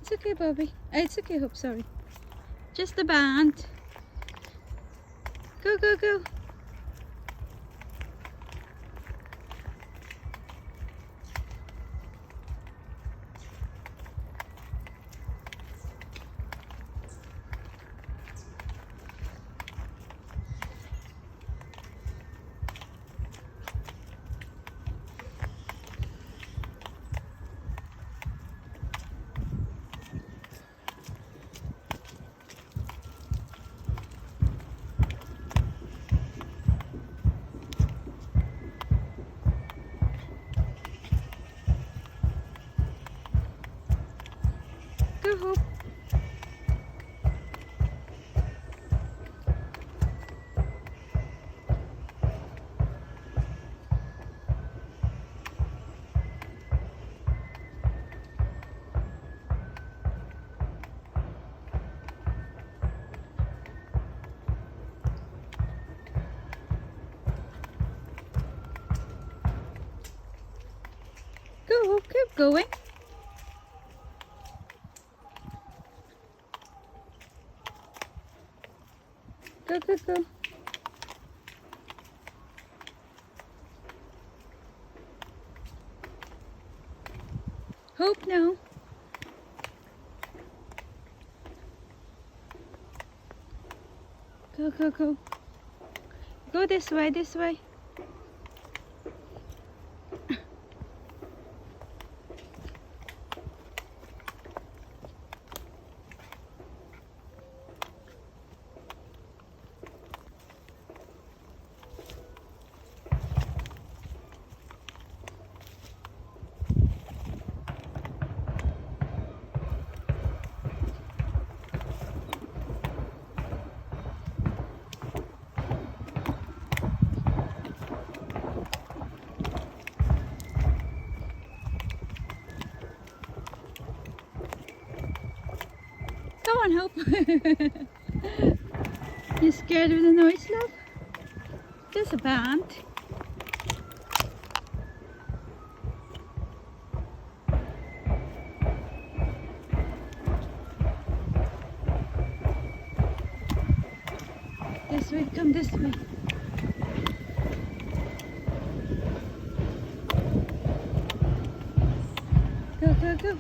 It's okay, Bobby. It's okay, Hope, sorry. Just the band. Go, go, go. Go, Hope. Go, Hope, keep going. Go, go, go. Hope now. Go, go, go. Go this way, this way. Come on, Hope. You scared of the noise, love? There's a band. This way, come this way. Go, go, go.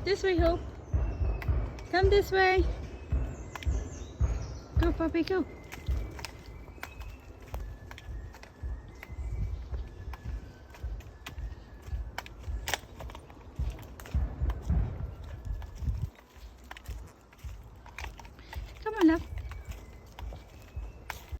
This way, Hope. Come this way. Go, puppy, go.